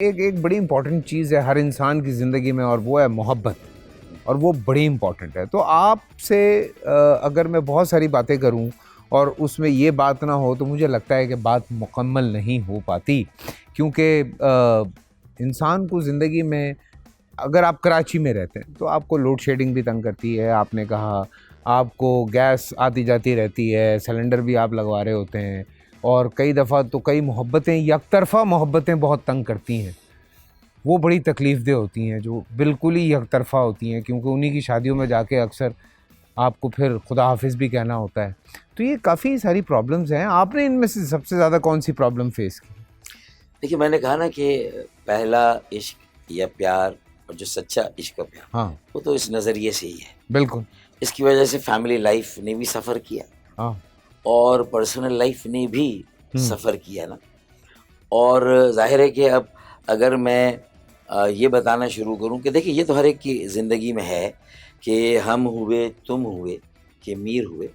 एक एक बड़ी इंपॉर्टेंट चीज़ है हर इंसान की ज़िंदगी में और वो है मोहब्बत। और वो बड़ी इंपॉर्टेंट है। तो आपसे अगर मैं बहुत सारी बातें करूं और उसमें ये बात ना हो तो मुझे लगता है कि बात मुकम्मल नहीं हो पाती, क्योंकि इंसान को ज़िंदगी में, अगर आप कराची में रहते हैं तो आपको लोड शेडिंग भी तंग करती है। आपने कहा आपको गैस आती जाती रहती है, सिलेंडर भी आप लगवा रहे होते हैं, और कई दफ़ा तो कई मोहब्बतें, यकतरफ़ा मोहब्बतें बहुत तंग करती हैं। वो बड़ी तकलीफ़देह होती हैं, जो बिल्कुल ही यकतरफ़ा होती हैं, क्योंकि उन्हीं की शादियों में जाके अक्सर आपको फिर खुदा हाफ़िज़ भी कहना होता है। तो ये काफ़ी सारी प्रॉब्लम्स हैं। आपने इनमें से सबसे ज़्यादा कौन-सी प्रॉब्लम फ़ेस की? देखिए, मैंने कहा ना कि पहला इश्क या प्यार और जो सच्चा इश्क का प्यार, हाँ, वो तो इस नज़रिए से ही है। बिल्कुल। इसकी वजह से फैमिली लाइफ ने भी सफ़र किया हाँ। और पर्सनल लाइफ ने भी हुँ। सफ़र किया ना। और ज़ाहिर है कि अब अगर मैं ये बताना शुरू करूँ कि देखिए, ये तो हर एक की ज़िंदगी में है कि हम हुए, तुम हुए, कि मीर हुए,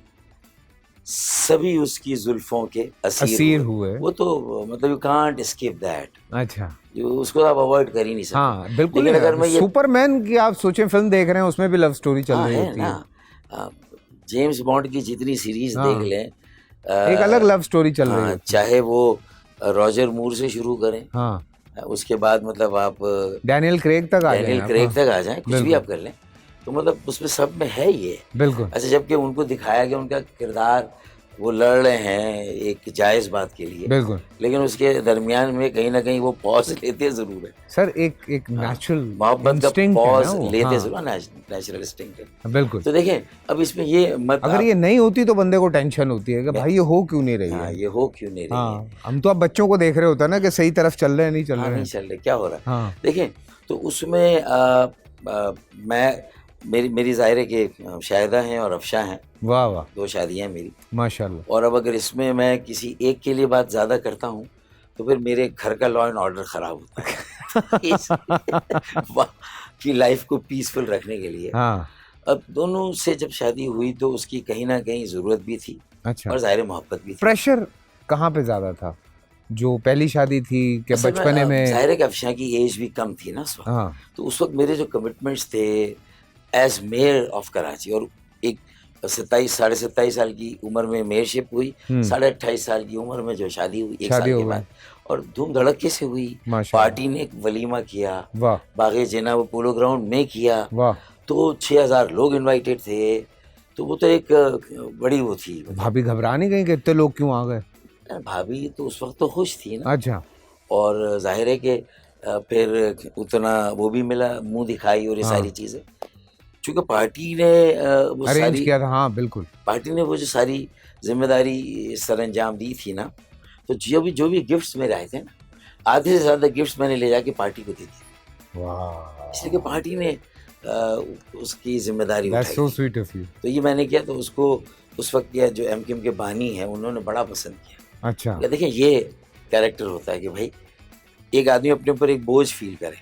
सभी उसकी जुल्फ़ों के असीर असीर हुए। हुए। वो तो मतलब यू कांट एस्केप दैट। अच्छा। जो उसको आप अवॉइड कर ही नहीं सकते। हाँ, बिल्कुल लेकिन नहीं अगर यार, मैं ये सुपरमैन की आप सोचें फ़िल्म देख रहे हैं, उसमें भी लव स्टोरी चल हाँ, रही है होती ना। है। अ, जेम्स बॉन्ड की जितनी सीरीज़ देख हाँ, लें, एक अलग लव स्टोरी चल रही हाँ, होती है। चाहे वो रॉजर मूर से शुरू करें, हाँ, उसके बाद मतलब आप डैनियल क्रेग तक आ जाएँ डैनियल आप। क्रेग हाँ, तक आ जाएँ, कुछ भी बिल्कुल, आप कर लें। तो मतलब उसमें सब में है ये। बिल्कुल। अच्छा, जबकि उनको दिखाया गया उनका किरदार, वो लड़ रहे हैं एक जायज़ बात के लिए, बिल्कुल। लेकिन उसके दरमियान में कहीं न कहीं वो पॉज़ लेते ज़रूर हैं। सर एक एक हाँ, नेचुरल मोहब्बत का इंस्टिंक्ट है ना पॉज़ वो। लेते हाँ, ज़रूर नेचुरल इंस्टिंक्ट है। बिल्कुल। तो देखें, अब इसमें ये मत अगर आप ये नहीं होती तो बंदे को टेंशन होती है कि मैं भाई ये हो क्यों नहीं रही हाँ, है। ये हो क्यों नहीं रही है? हाँ, हम तो अब बच्चों को देख रहे होते हैं ना कि सही तरफ चल रहे हैं, नहीं चल हाँ, रहे नहीं हैं। चल रहे, क्या हो रहा है? हाँ, देखें, तो उसमें मैं मेरी मेरी ज़ाहिर है कि शाहिदा हैं और अफ़शा हैं, वाह, वाह! 2 शादियाँ हैं मेरी। माशाल्लाह। और अब अगर इसमें मैं किसी एक के लिए बात ज़्यादा करता हूँ, तो फिर मेरे घर का लॉ एंड ऑर्डर ख़राब होता है। इसलिए वहाँ की लाइफ़ को पीसफुल रखने के लिए हाँ, अब दोनों से जब शादी हुई तो उसकी कहीं न कहीं ज़रूरत भी थी अच्छा। और ज़ाहिर है मोहब्बत भी थी। प्रेशर कहाँ पे ज़्यादा था? जो पहली शादी थी कि असल में बचपने में? ज़ाहिर है कि अफ़शा की एज भी कम थी ना उस वक़्त। हाँ, तो उस वक़्त मेरे जो कमिटमेंट्स थे एज़ मेयर ऑफ़ कराची, और एक 27 साढ़े 27 साल की उम्र में मेयरशिप हुई, हुँ, साढ़े 28 साल की उम्र में जो शादी हुई 1 शादी साल के हो गई। बाद, और धूम-धड़क्के से हुई। माशाल्लाह। पार्टी ने एक वलीमा किया, वाह, बाग़े जिन्ना वो पोलो ग्राउंड में किया, वाह! तो 6000 लोग इनवाइटेड थे। तो वो तो एक बड़ी वो थी मतलब। भाभी घबरा नहीं गईं कि इतने लोग क्यों आ गए? भाभी तो उस वक़्त तो खुश थी ना। अच्छा, और ज़ाहिर है कि फिर उतना वो भी मिला, मुँह दिखाई और ये सारी हाँ, चीज़ें। चूँकि पार्टी ने वो अरेंज सारी किया था, हाँ, बिल्कुल। पार्टी ने वो जो सारी ज़िम्मेदारी सरअंजाम दी थी ना, तो जो भी गिफ्ट्स मेरे आए थे ना, आधे से ज़्यादा गिफ्ट्स मैंने ले जाके पार्टी को दे दिए। इसलिए कि वाह! पार्टी ने उसकी ज़िम्मेदारी दैट्स उठाई सो थी। Sweet of you. तो ये मैंने किया, तो उसको उस वक़्त या जो एमकेएम के बानी हैं, उन्होंने बड़ा पसंद किया। अच्छा, क्या देखिए, ये कैरेक्टर होता है कि भाई एक आदमी अपने ऊपर एक बोझ फ़ील करे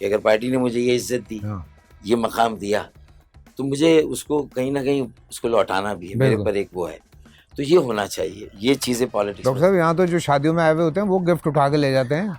कि अगर पार्टी ने मुझे ये इज़्ज़त दी, हाँ, ये मकाम दिया, तो मुझे उसको कहीं न कहीं उसको लौटाना भी है, मेरे बिल्कुल। ऊपर एक वो है। तो ये होना चाहिए, ये चीज़ें पॉलिटिक्स डॉक्टर में। साहब, यहाँ तो जो शादियों में आए हुए होते हैं, वो गिफ्ट उठा के ले जाते हैं,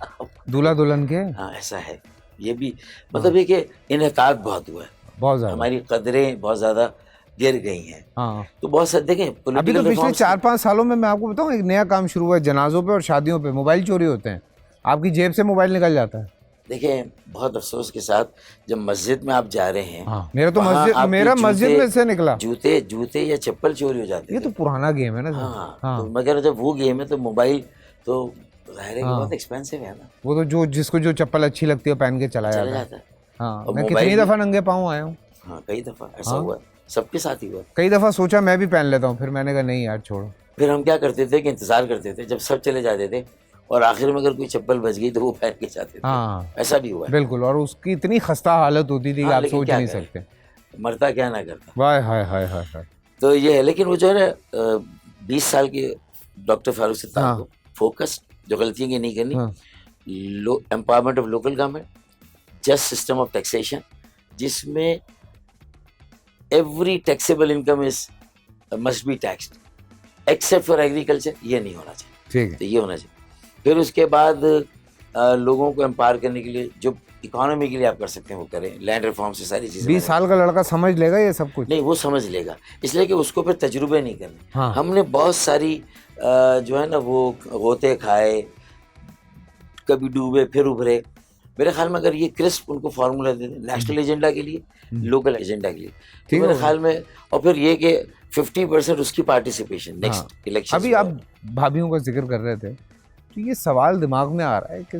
दूल्हा-दुल्हन के। हाँ, ऐसा है। ये भी हाँ, मतलब है कि इन्हितात बहुत हुआ है। बहुत ज़्यादा। हमारी कदरें बहुत ज़्यादा गिर गई हैं। हाँ, तो बहुत सारे देखें अभी तो पॉलिटिकल पिछले रिफ़ॉर्म्स की 4-5 सालों में मैं आपको बताऊँ, एक नया काम शुरू हुआ है, जनाज़ों पे और शादियों पे मोबाइल चोरी होते हैं। आपकी जेब से मोबाइल निकल जाता है। देखें, बहुत अफ़सोस के साथ जब मस्जिद में आप जा रहे हैं, हाँ, वहाँ आपके मेरा मस्जिद जूते में से निकला। जूते जूते या चप्पल चोरी हो जाते ये थे। तो पुराना गेम है ना सर। हाँ, तो हाँ, मैं कह रहा जब वो गेम है तो मोबाइल तो ज़ाहिर है कि बहुत हाँ, एक्सपेंसिव है ना, वो तो जो जिसको जो चप्पल अच्छी लगती है पहन के चला चला जाता है। जाता है। हाँ, और मैं कितनी मोबाइल भी दफ़ा नंगे पाँव आया हूँ। हाँ, कई दफ़ा ऐसा हाँ, हुआ है, सबके साथ ही हुआ है। कई दफ़ा सोचा मैं भी पहन लेता हूँ, फिर मैंने कहा नहीं यार छोड़ो। फिर हम क्या करते थे कि इंतज़ार करते थे जब सब चले जाते थे, और आखिर में अगर कोई चप्पल बच गई तो वो पहन के जाते थे। हाँ, ऐसा भी हुआ है। बिल्कुल, और उसकी इतनी खस्ता हालत होती थी कि हाँ, आप लेकिन सोच क्या नहीं करें, सकते। मरता क्या ना करता। वाह! हाय, हाय, हाय, हाय! तो ये है, लेकिन वो जो है ना 20 साल के डॉक्टर फारूक सिद्दीकी हाँ, को फोकस्ड, जो गलतियाँ की नहीं करनी, हाँ, empowerment of local government, just system of taxation, जिसमें every taxable income is must be taxed except for agriculture, ये नहीं होना चाहिए। ठीक है। तो ये होना चाहिए। फिर उसके बाद लोगों को एम्पावर करने के लिए जो इकोनॉमी के लिए आप कर सकते हैं वो करें, लैंड रिफॉर्म से सारी चीज़ें। 20 साल का लड़का समझ लेगा ये सब कुछ? नहीं, वो समझ लेगा, इसलिए कि उसको फिर तजुर्बे नहीं करने। हाँ। हमने बहुत सारी जो है ना वो होते खाए, कभी डूबे फिर उभरे। मेरे ख्याल में अगर ये क्रिस्प उनको फार्मूला दे दें नेशनल एजेंडा के लिए, लोकल एजेंडा के लिए, तो ठीक मेरे है। ख्याल में, और फिर ये कि 50% उसकी पार्टिसिपेशन हाँ। Next election. अभी आप भाभीियों का जिक्र कर रहे थे, तो ये सवाल दिमाग में आ रहा है कि